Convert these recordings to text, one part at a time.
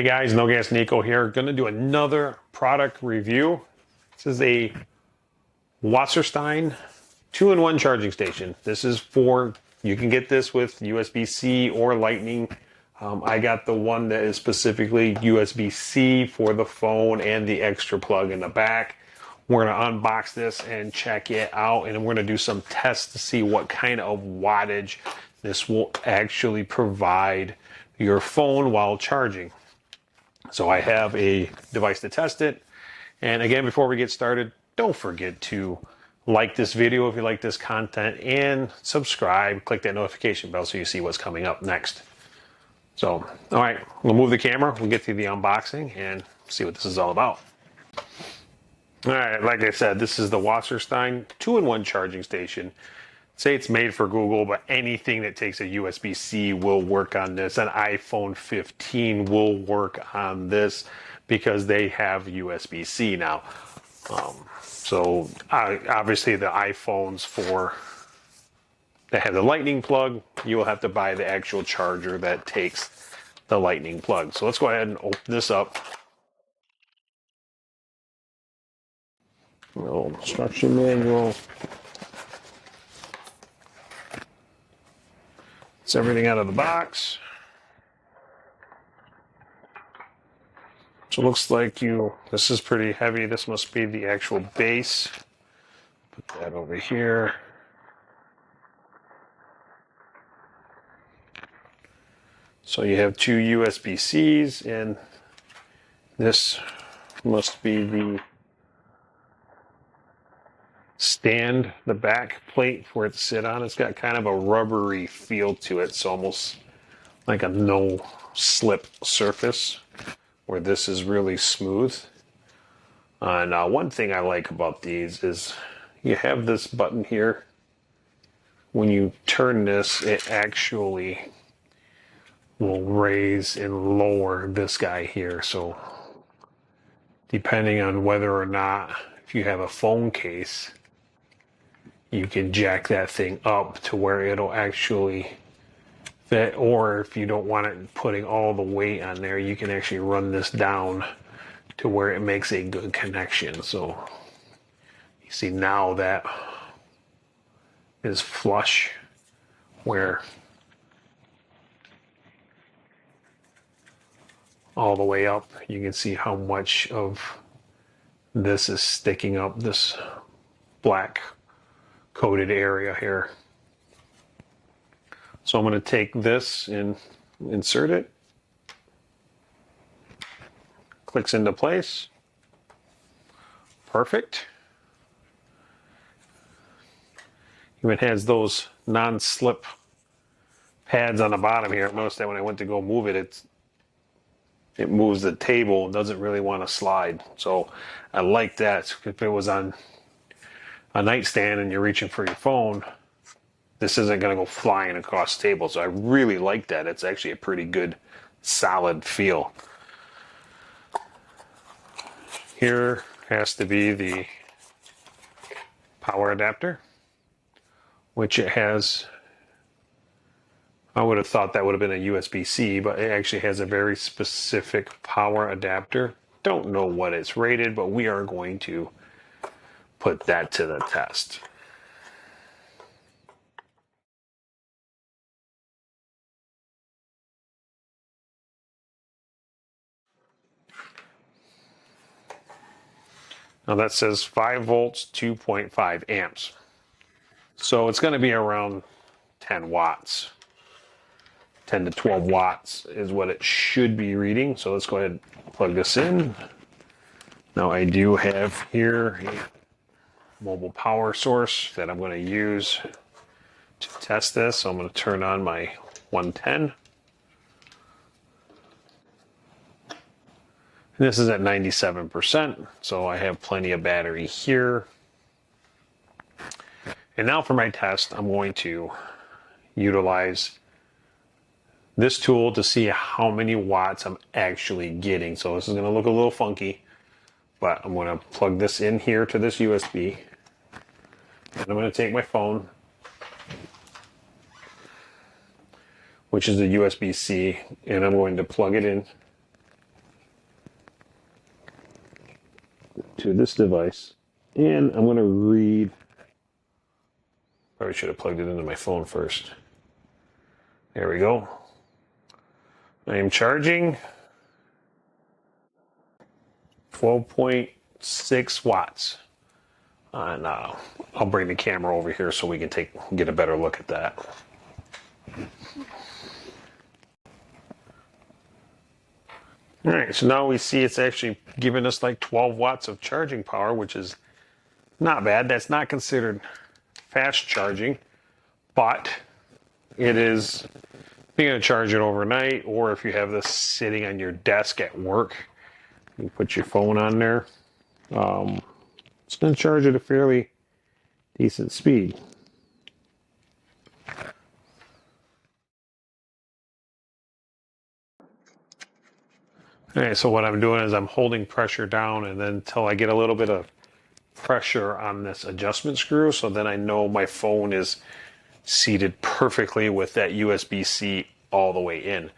Hey guys, No Gas Nico here. Going to do another product review. This is a Wasserstein 2-in-1 charging station. This is for, you can get this with USB-C or Lightning. I got the one that is specifically USB-C for the phone and the extra plug in the back. We're going to unbox this and check it out, and we're going to do some tests to see what kind of wattage this will actually provide your phone while charging. So I have a device to test it. And again, before we get started, don't forget to like this video if you like this content, and subscribe, click that notification bell so you see what's coming up next. So, all right, we'll move the camera, we'll get through the unboxing and see what this is all about. All right, like I said, this is the Wasserstein 2-in-1 charging station. Say it's made for Google, but anything that takes a USB-C will work on this. An iPhone 15 will work on this because they have USB-C now. So obviously the iPhones that have the Lightning plug, you will have to buy the actual charger that takes the Lightning plug. So let's go ahead and open this up. A little instruction manual. It's everything out of the box. So it looks like this is pretty heavy. This must be the actual base. Put that over here. So you have two USB-Cs, and this must be the stand, the back plate for it to sit on. It's got kind of a rubbery feel to it. It's almost like a no slip surface, where this is really smooth. Now one thing I like about these is you have this button here. When you turn this, it actually will raise and lower this guy here. So depending on whether or not, if you have a phone case, you can jack that thing up to where it'll actually fit, or if you don't want it putting all the weight on there, you can actually run this down to where it makes a good connection. So you see now that is flush, where all the way up you can see how much of this is sticking up, this black coated area here. So I'm going to take this and insert it. Clicks into place. Perfect. Even has those non-slip pads on the bottom here. Notice that when I went to go move it, it moves the table and doesn't really want to slide. So I like that. If it was on a nightstand and you're reaching for your phone, this isn't going to go flying across the table. So I really like that. It's actually a pretty good, solid feel. Here has to be the power adapter, which it has. I would have thought that would have been a USB-C, but it actually has a very specific power adapter. Don't know what it's rated, but we are going to put that to the test. Now that says 5 volts, 2.5 amps. So it's going to be around 10 watts. 10 to 12 watts is what it should be reading. So let's go ahead and plug this in. Now I do have here a mobile power source that I'm going to use to test this. So I'm going to turn on my 110. And this is at 97%, so I have plenty of battery here. And now for my test, I'm going to utilize this tool to see how many watts I'm actually getting. So this is going to look a little funky, but I'm going to plug this in here to this USB. And I'm going to take my phone, which is a USB-C, and I'm going to plug it in to this device, and I'm going to read. Probably should have plugged it into my phone first. There we go. I am charging 12.6 watts. And I'll bring the camera over here so we can get a better look at that. All right, so now we see it's actually giving us like 12 watts of charging power, which is not bad. That's not considered fast charging, but it is. If you're going to charge it overnight, or if you have this sitting on your desk at work, you put your phone on there. It's going to charge at a fairly decent speed. All right, so what I'm doing is I'm holding pressure down, and then until I get a little bit of pressure on this adjustment screw, so then I know my phone is seated perfectly with that USB-C all the way in.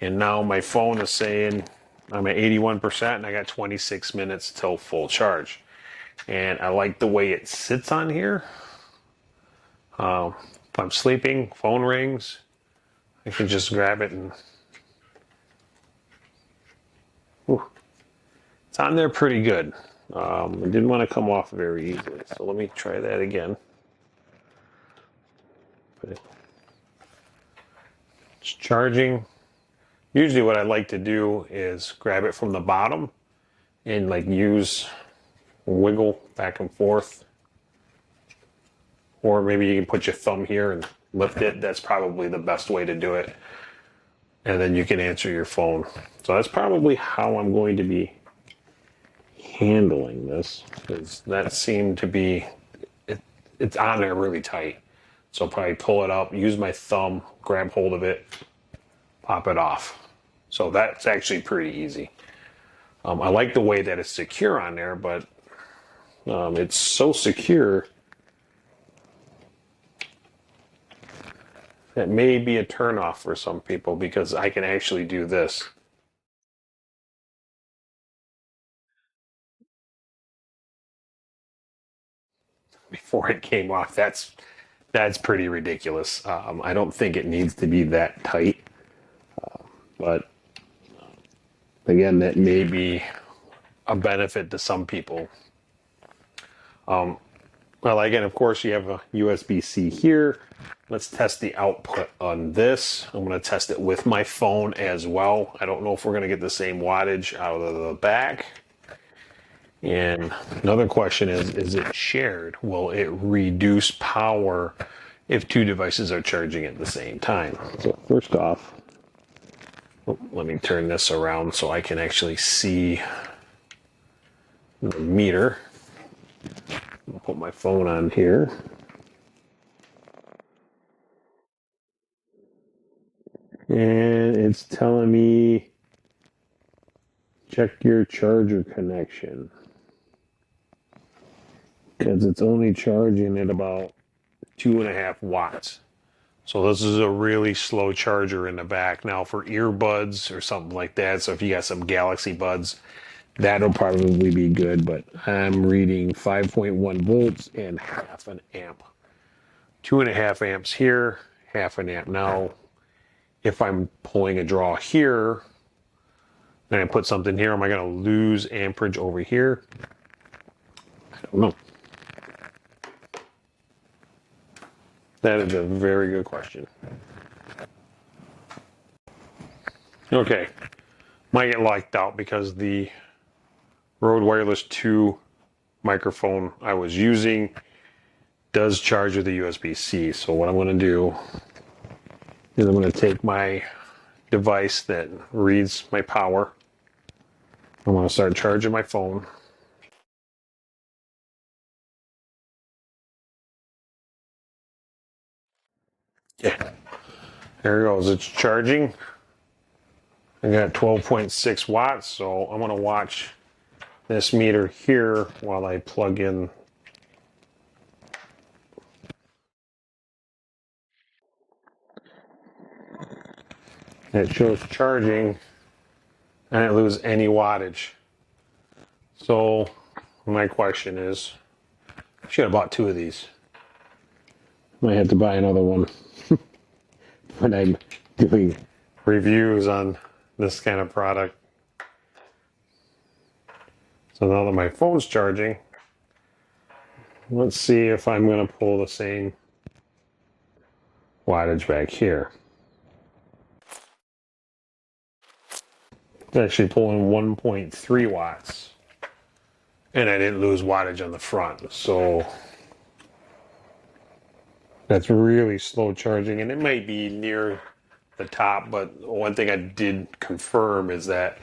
And now my phone is saying I'm at 81% and I got 26 minutes till full charge. And I like the way it sits on here. If I'm sleeping, phone rings, I can just grab it and it's on there pretty good. It didn't want to come off very easily, so let me try that again. It's charging. Usually what I like to do is grab it from the bottom and like wiggle back and forth. Or maybe you can put your thumb here and lift it. That's probably the best way to do it. And then you can answer your phone. So that's probably how I'm going to be handling this, because that seemed to be, it's on there really tight. So I'll probably pull it up, use my thumb, grab hold of it, pop it off. So that's actually pretty easy. I like the way that it's secure on there, but it's so secure that may be a turnoff for some people, because I can actually do this. Before it came off, that's pretty ridiculous. I don't think it needs to be that tight, but again, that may be a benefit to some people. Well, again, of course, you have a USB-C here. Let's test the output on this. I'm going to test it with my phone as well. I don't know if we're going to get the same wattage out of the back. And another question is it shared? Will it reduce power if two devices are charging at the same time? So first off, let me turn this around so I can actually see the meter. I'll put my phone on here. And it's telling me check your charger connection, because it's only charging at about 2.5 watts. So this is a really slow charger in the back. Now for earbuds or something like that, so if you got some Galaxy buds, that'll probably be good, but I'm reading 5.1 volts and half an amp. 2.5 amps here, half an amp. Now, if I'm pulling a draw here, and I put something here, am I going to lose amperage over here? I don't know. That is a very good question. Okay, might get locked out because the Rode Wireless 2 microphone I was using does charge with the USB-C. So what I'm going to do is I'm going to take my device that reads my power. I'm going to start charging my phone. Yeah, there it goes. It's charging. I got 12.6 watts, so I'm going to watch this meter here while I plug in. It shows charging and it loses any wattage. So My question is, I should have bought 2 of these. Might have to buy another one when I'm doing reviews on this kind of product. So now that my phone's charging, let's see if I'm going to pull the same wattage back here. It's actually pulling 1.3 watts. And I didn't lose wattage on the front. So that's really slow charging. And it might be near the top, but one thing I did confirm is that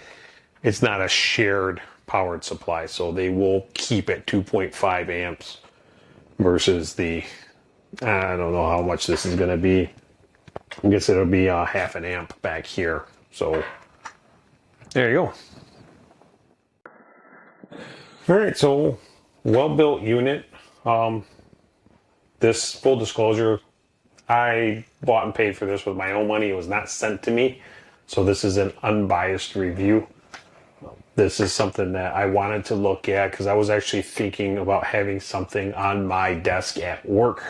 it's not a shared powered supply. So they will keep at 2.5 amps versus the, I don't know how much this is going to be. I guess it'll be a half an amp back here. So there you go. All right, so well-built unit. This, full disclosure, I bought and paid for this with my own money. It was not sent to me. So this is an unbiased review. This is something that I wanted to look at because I was actually thinking about having something on my desk at work.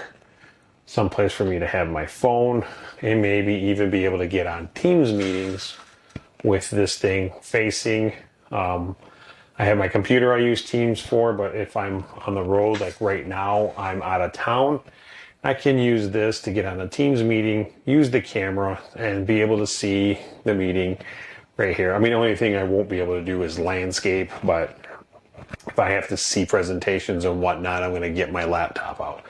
Someplace for me to have my phone and maybe even be able to get on Teams meetings with this thing facing. I have my computer I use Teams for, but if I'm on the road, like right now, I'm out of town, I can use this to get on a Teams meeting, use the camera, and be able to see the meeting right here. I mean, the only thing I won't be able to do is landscape, but if I have to see presentations and whatnot, I'm going to get my laptop out.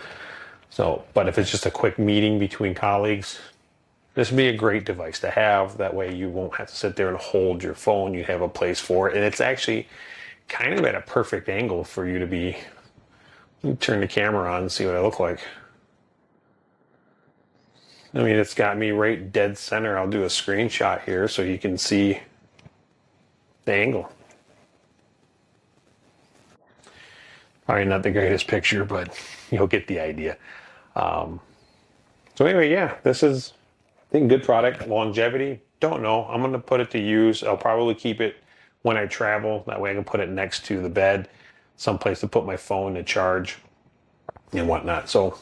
So, but if it's just a quick meeting between colleagues, this would be a great device to have. That way you won't have to sit there and hold your phone. You have a place for it. And it's actually kind of at a perfect angle for you to be. Let me turn the camera on and see what I look like. I mean, it's got me right dead center. I'll do a screenshot here so you can see the angle. Probably not the greatest picture, but you'll get the idea. So anyway, yeah, this is, I think, good product. Longevity, don't know. I'm going to put it to use. I'll probably keep it when I travel. That way I can put it next to the bed, someplace to put my phone to charge and whatnot. So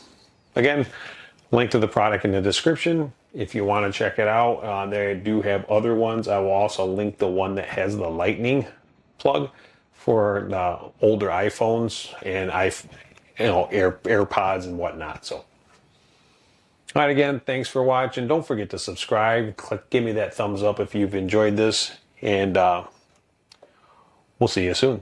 again, link to the product in the description if you want to check it out. They do have other ones. I will also link the one that has the lightning plug for the older iPhones and AirPods and whatnot. So, all right, again, thanks for watching. Don't forget to subscribe. Give me that thumbs up if you've enjoyed this, and we'll see you soon.